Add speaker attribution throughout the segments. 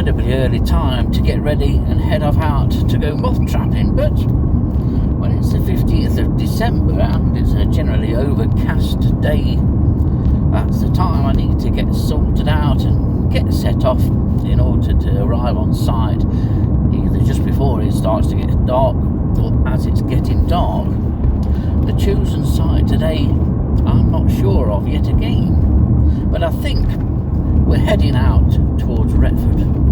Speaker 1: incredibly early time to get ready and head off out to go moth trapping, but when it's the 15th of December and it's a generally overcast day, that's the time I need to get sorted out and get set off in order to arrive on site either just before it starts to get dark or as it's getting dark. The chosen site today I'm not sure of yet again, but I think we're heading out towards Retford.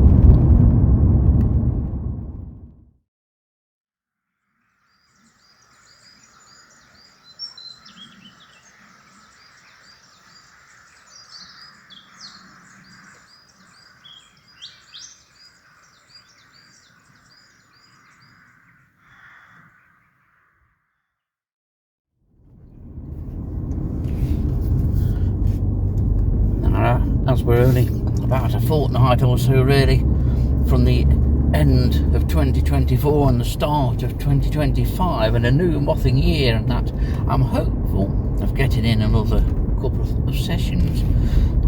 Speaker 1: As we're only about a fortnight or so really from the end of 2024 and the start of 2025 and a new mothing year, and that I'm hopeful of getting in another couple of sessions,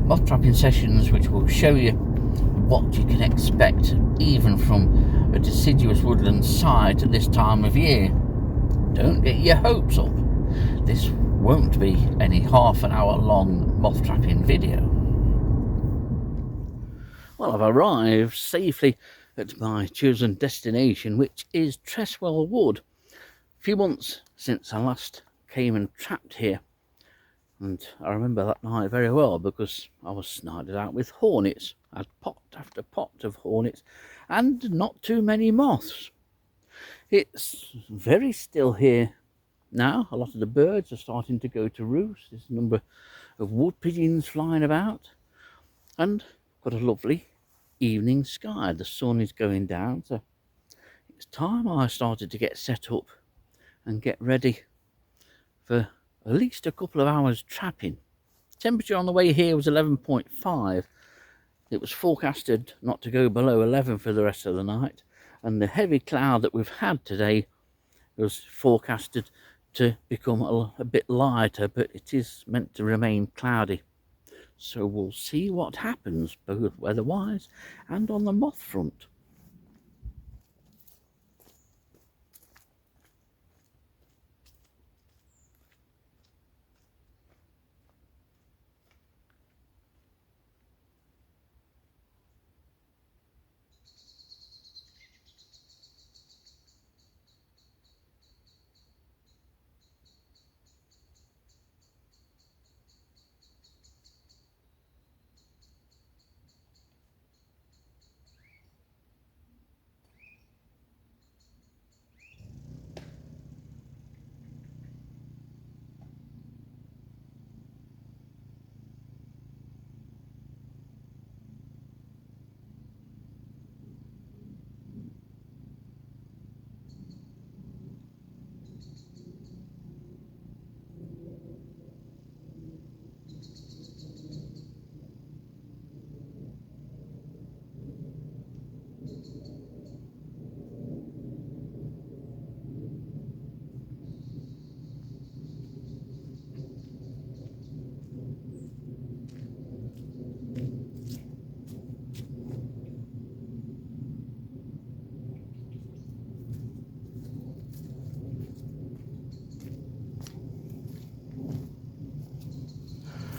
Speaker 1: moth trapping sessions, which will show you what you can expect even from a deciduous woodland site at this time of year. Don't get your hopes up. This won't be any half an hour long moth trapping video. Well, I've arrived safely at my chosen destination, which is Treswell Wood. A few months since I last came and trapped here, and I remember that night very well because I was snided out with hornets. I had pot after pot of hornets and not too many moths. It's very still here now. A lot of the birds are starting to go to roost. There's a number of wood pigeons flying about, and got a lovely evening sky. The sun is going down, so it's time I started to get set up and get ready for at least a couple of hours trapping. Temperature on the way here was 11.5. It was forecasted not to go below 11 for the rest of the night, and the heavy cloud that we've had today was forecasted to become a bit lighter, but it is meant to remain cloudy. So we'll see what happens, both weather-wise and on the moth front.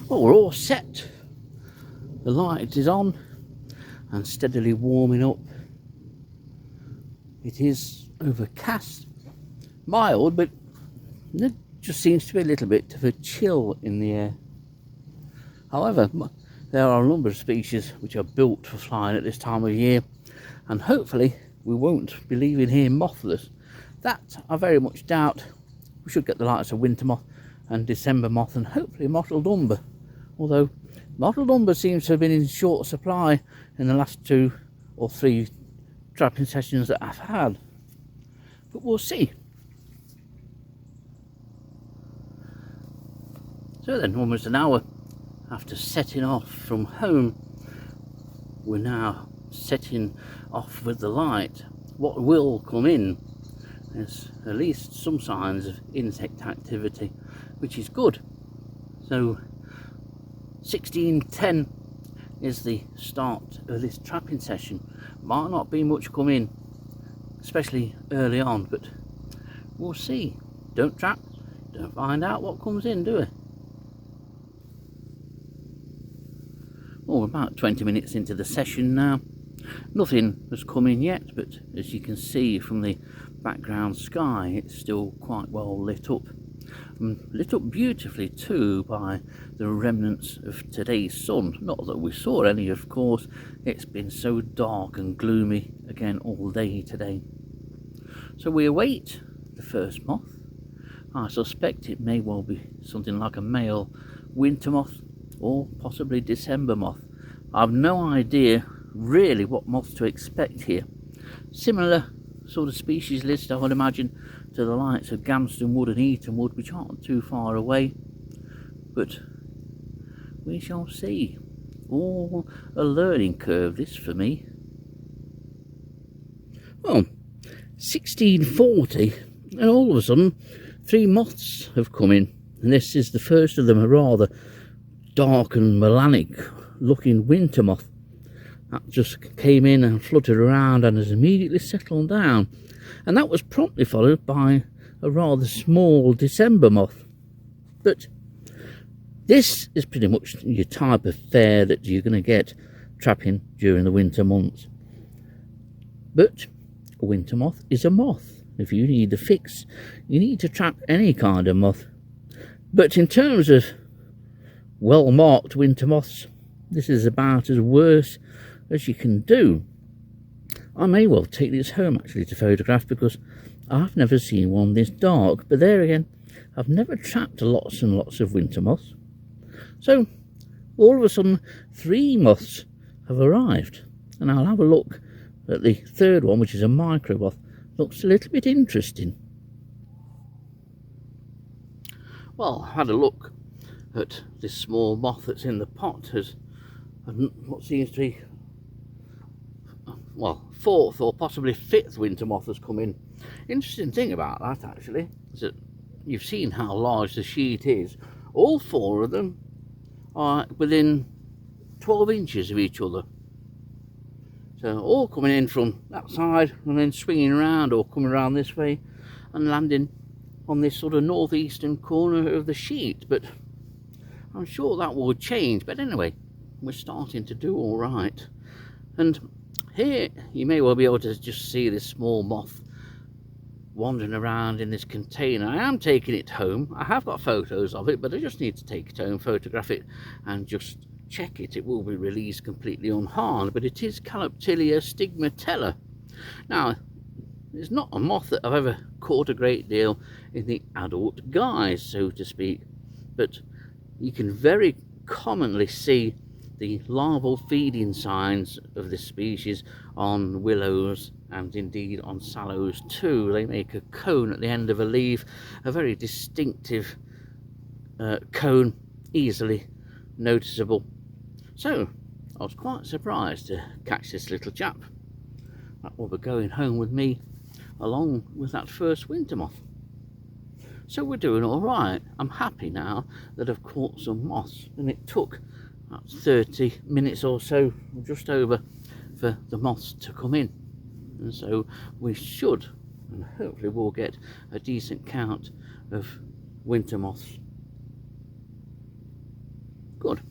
Speaker 1: Well, we're all set. The light is on and steadily warming up. It is overcast, mild, but there just seems to be a little bit of a chill in the air. However, there are a number of species which are built for flying at this time of year, and hopefully we won't be leaving here mothless. That I very much doubt. We should get the likes of winter moth and December moth, and hopefully mottled umber. Although mottled umber seems to have been in short supply in the last 2 or 3 trapping sessions that I've had. But we'll see. So then, almost an hour after setting off from home, we're now setting off with the light. What will come in is at least some signs of insect activity, which is good. So 16:10 is the start of this trapping session. Might not be much come in, especially early on, but we'll see. Don't trap, don't find out what comes in, do we? Well, we're about 20 minutes into the session now. Nothing has come in yet, but as you can see from the background sky, it's still quite well lit up. Lit up beautifully too by the remnants of today's sun. Not that we saw any, of course. It's been so dark and gloomy again all day today. So we await the first moth. I suspect it may well be something like a male winter moth or possibly December moth. I've no idea really what moths to expect here. Similar sort of species list, I would imagine, to the likes of Gamston Wood and Eaton Wood, which aren't too far away, but we shall see. All a learning curve, this for me. Well, 1640, and all of a sudden 3 moths have come in, and this is the first of them, a rather dark and melanic looking winter moth that just came in and fluttered around and has immediately settled down, and that was promptly followed by a rather small December moth. But this is pretty much your type of fare that you're going to get trapping during the winter months. But a winter moth is a moth. If you need a fix, you need to trap any kind of moth. But in terms of well marked winter moths, this is about as worse as you can do. I may well take this home actually to photograph, because I've never seen one this dark. But there again, I've never trapped lots and lots of winter moths. So all of a sudden 3 moths have arrived, and I'll have a look at the third one, which is a micro moth. Looks a little bit interesting. Well, I had a look at this small moth that's in the pot, as what seems to be, well, 4th or possibly 5th winter moth has come in. Interesting thing about that actually is that you've seen how large the sheet is. All 4 of them are within 12 inches of each other. So all coming in from that side and then swinging around, or coming around this way and landing on this sort of northeastern corner of the sheet. But I'm sure that will change. But anyway, we're starting to do all right. And here you may well be able to just see this small moth wandering around in this container. I am taking it home. I have got photos of it, but I just need to take it home, photograph it, and just check it. It will be released completely unharmed, but it is Caloptilia stigmatella. Now, it's not a moth that I've ever caught a great deal in the adult guise, so to speak, but you can very commonly see the larval feeding signs of this species on willows and indeed on sallows too. They make a cone at the end of a leaf, a very distinctive cone, easily noticeable. So I was quite surprised to catch this little chap. That will be going home with me along with that first winter moth. So we're doing all right. I'm happy now that I've caught some moths, and it took about 30 minutes or so, just over, for the moths to come in. And so we should, and hopefully we'll get a decent count of winter moths. Good.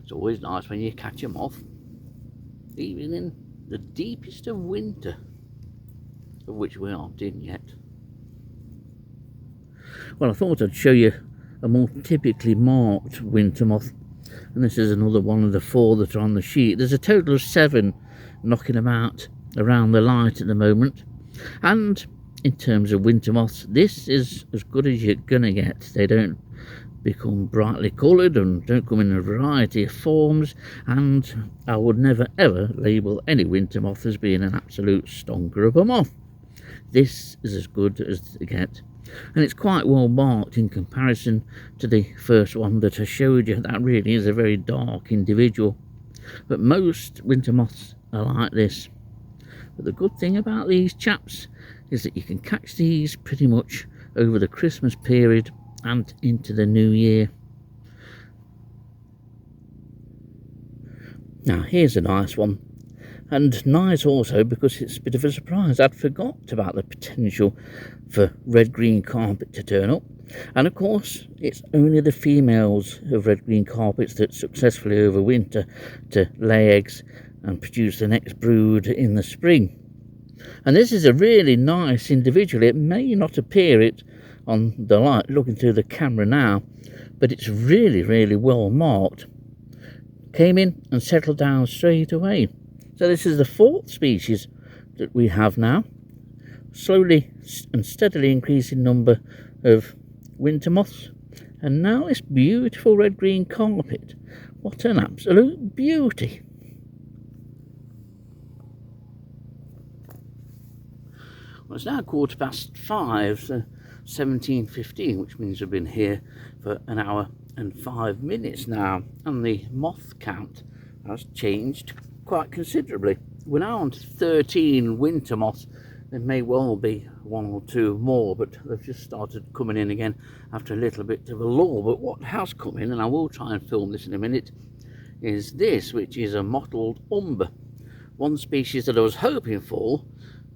Speaker 1: It's always nice when you catch a moth, even in the deepest of winter, of which we aren't in yet. Well, I thought I'd show you a more typically marked winter moth, and this is another one of the 4 that are on the sheet. There's a total of 7 knocking about around the light at the moment, and in terms of winter moths, this is as good as you're gonna get. They don't become brightly coloured and don't come in a variety of forms, and I would never ever label any winter moth as being an absolute stonker of a moth. This is as good as they get, and it's quite well marked in comparison to the first one that I showed you. That really is a very dark individual, but most winter moths are like this. But the good thing about these chaps is that you can catch these pretty much over the Christmas period and into the new year. Now here's a nice one, and nice also because it's a bit of a surprise. I'd forgot about the potential for red-green carpet to turn up, and of course it's only the females of red-green carpets that successfully overwinter to lay eggs and produce the next brood in the spring. And this is a really nice individual. It may not appear it on the light looking through the camera now, but it's really well marked. Came in and settled down straight away. So this is the 4th species that we have now. Slowly and steadily increasing number of winter moths. And now this beautiful red-green carpet. What an absolute beauty. Well, it's now 5:15, so 17:15, which means we've been here for an hour and 5 minutes now, and the moth count has changed quite considerably. We're now on to 13 winter moths. There may well be 1 or 2 more, but they've just started coming in again after a little bit of a lull. But what has come in, and I will try and film this in a minute, is this, which is a mottled umber. One species that I was hoping for,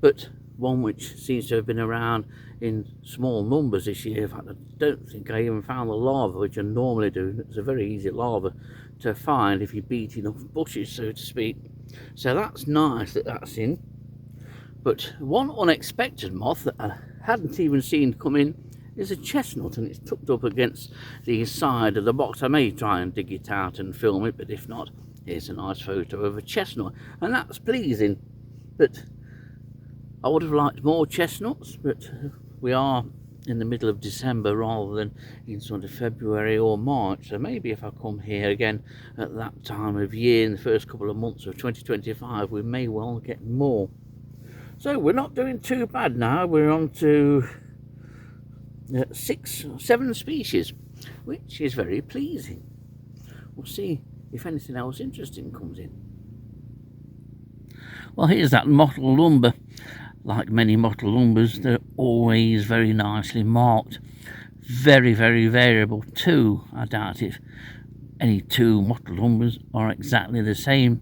Speaker 1: but one which seems to have been around in small numbers this year. In fact, I don't think I even found the larva, which I normally do. It's a very easy larva to find if you beat enough bushes, so to speak. So that's nice that that's in. But one unexpected moth that I hadn't even seen come in is a chestnut, and it's tucked up against the side of the box. I may try and dig it out and film it, but if not, here's a nice photo of a chestnut, and that's pleasing. But I would have liked more chestnuts, but we are in the middle of December rather than in sort of February or March. So maybe if I come here again at that time of year in the first couple of months of 2025, we may well get more. So we're not doing too bad now. We're on to 7 species, which is very pleasing. We'll see if anything else interesting comes in. Well, here's that mottled umber. Like many mottled umbers, they're always very nicely marked. Very variable too. I doubt if any 2 mottled umbers are exactly the same.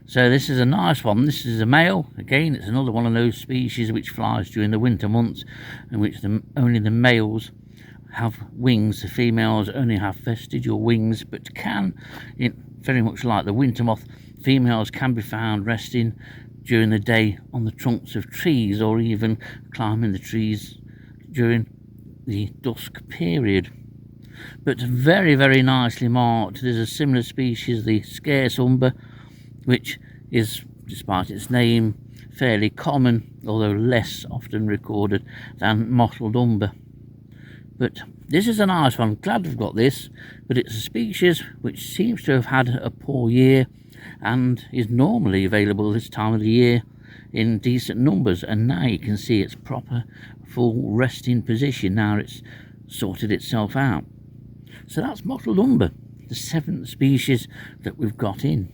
Speaker 1: So this is a nice one. This is a male. Again, it's another one of those species which flies during the winter months, and which only the males have wings. The females only have vestigial wings, but can, very much like the winter moth, females can be found resting during the day on the trunks of trees, or even climbing the trees during the dusk period. But very nicely marked. There's a similar species, the scarce umber, which is, despite its name, fairly common, although less often recorded than mottled umber. But this is a nice one. Glad we've got this, but it's a species which seems to have had a poor year and is normally available this time of the year in decent numbers, and now you can see its proper full resting position. Now it's sorted itself out. So that's mottled umber, the 7th species that we've got in.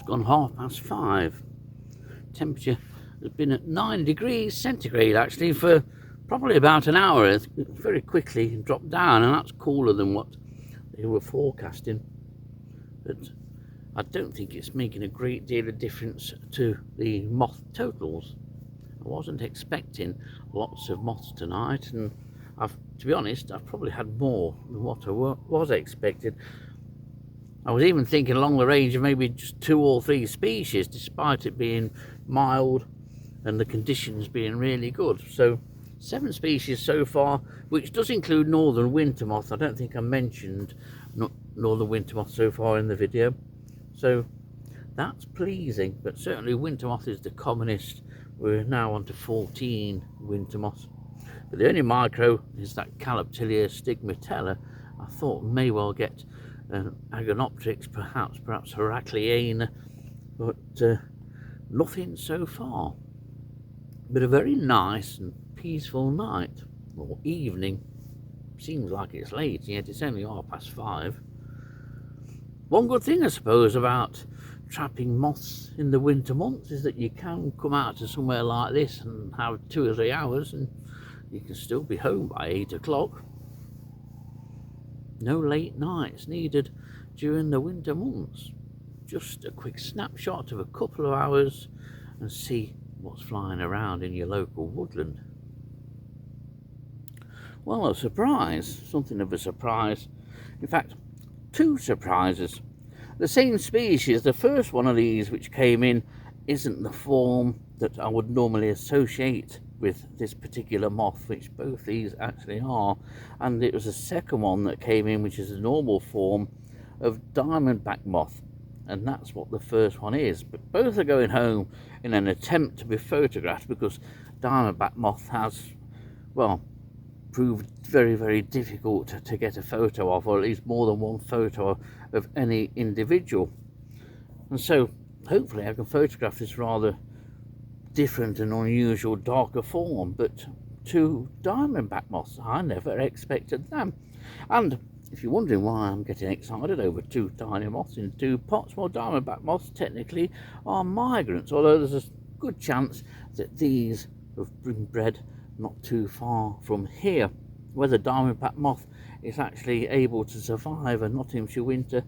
Speaker 1: Gone 5:30. Temperature has been at 9 degrees centigrade actually for probably about an hour. It's very quickly dropped down, and that's cooler than what they were forecasting. But I don't think it's making a great deal of difference to the moth totals. I wasn't expecting lots of moths tonight, and to be honest, I've probably had more than what I was expecting. I was even thinking along the range of maybe just 2 or 3 species, despite it being mild and the conditions being really good. So 7 species so far, which does include northern winter moth. I don't think I mentioned northern winter moth so far in the video, so that's pleasing. But certainly winter moth is the commonest. We're now on to 14 winter moths, but the only micro is that Caloptilia stigmatella. I thought may well get an Agonopteryx, perhaps Heracleana, but nothing so far. But a very nice and peaceful night, or evening. Seems like it's late, yet it's only 5:30. One good thing, I suppose, about trapping moths in the winter months is that you can come out to somewhere like this and have 2 or 3 hours and you can still be home by 8 o'clock. No late nights needed during the winter months. Just a quick snapshot of a couple of hours and see what's flying around in your local woodland. Well, a surprise, something of a surprise. In fact, 2 surprises. The same species, the first one of these which came in, isn't the form that I would normally associate with this particular moth, which both these actually are. And it was the second one that came in, which is the normal form of diamondback moth. And that's what the first one is. But both are going home in an attempt to be photographed, because diamondback moth has, well, proved very, very difficult to get a photo of, or at least more than one photo of any individual. And so hopefully I can photograph this rather different and unusual darker form. But 2 diamondback moths, I never expected them. And if you're wondering why I'm getting excited over 2 tiny moths in 2 pots, well, diamondback moths technically are migrants, although there's a good chance that these have been bred not too far from here. Whether diamondback moth is actually able to survive a Nottinghamshire winter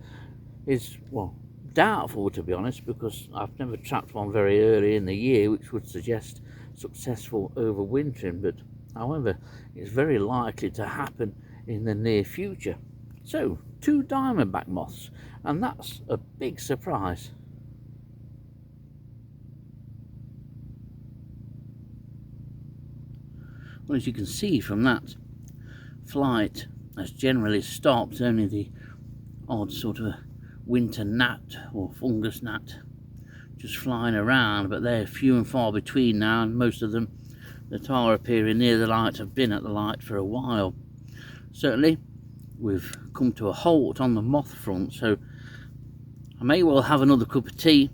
Speaker 1: is, well, doubtful, to be honest, because I've never trapped one very early in the year, which would suggest successful overwintering. But however, it's very likely to happen in the near future. So 2 diamondback moths, and that's a big surprise. Well, as you can see from that, flight has generally stopped. Only the odd sort of a winter gnat or fungus gnat just flying around, but they're few and far between now, and most of them that are appearing near the light have been at the light for a while. Certainly we've come to a halt on the moth front, so I may well have another cup of tea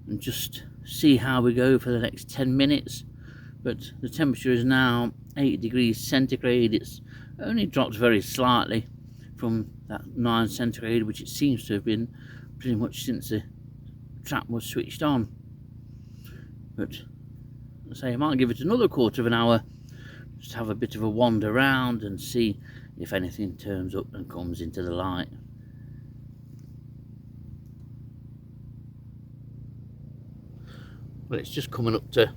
Speaker 1: and just see how we go for the next 10 minutes. But the temperature is now 8 degrees centigrade. It's only dropped very slightly from that 9 centigrade, which it seems to have been pretty much since the trap was switched on. But I say I might give it another quarter of an hour, just have a bit of a wander around and see if anything turns up and comes into the light. Well, it's just coming up to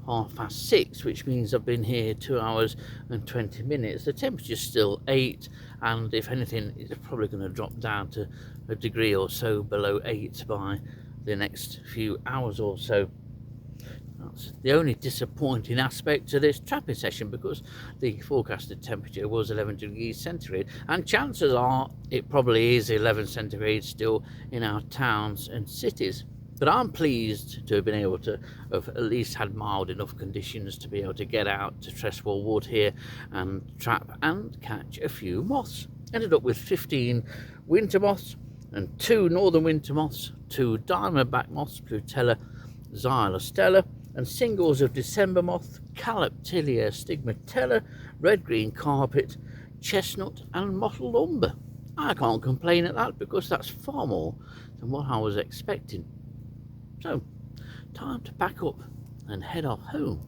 Speaker 1: 6:30, which means I've been here 2 hours and 20 minutes. The temperature's still 8, and if anything, it's probably going to drop down to a degree or so below 8 by the next few hours or so. That's the only disappointing aspect to this trapping session, because the forecasted temperature was 11 degrees centigrade, and chances are it probably is 11 centigrade still in our towns and cities. But I'm pleased to have been able to have at least had mild enough conditions to be able to get out to Treswell Wood here and trap and catch a few moths. Ended up with 15 winter moths and 2 northern winter moths, 2 diamondback moths, Plutella xylostella, and singles of December moth, Caloptilia stigmatella, red-green carpet, chestnut and mottled umber. I can't complain at that, because that's far more than what I was expecting. So, time to pack up and head off home.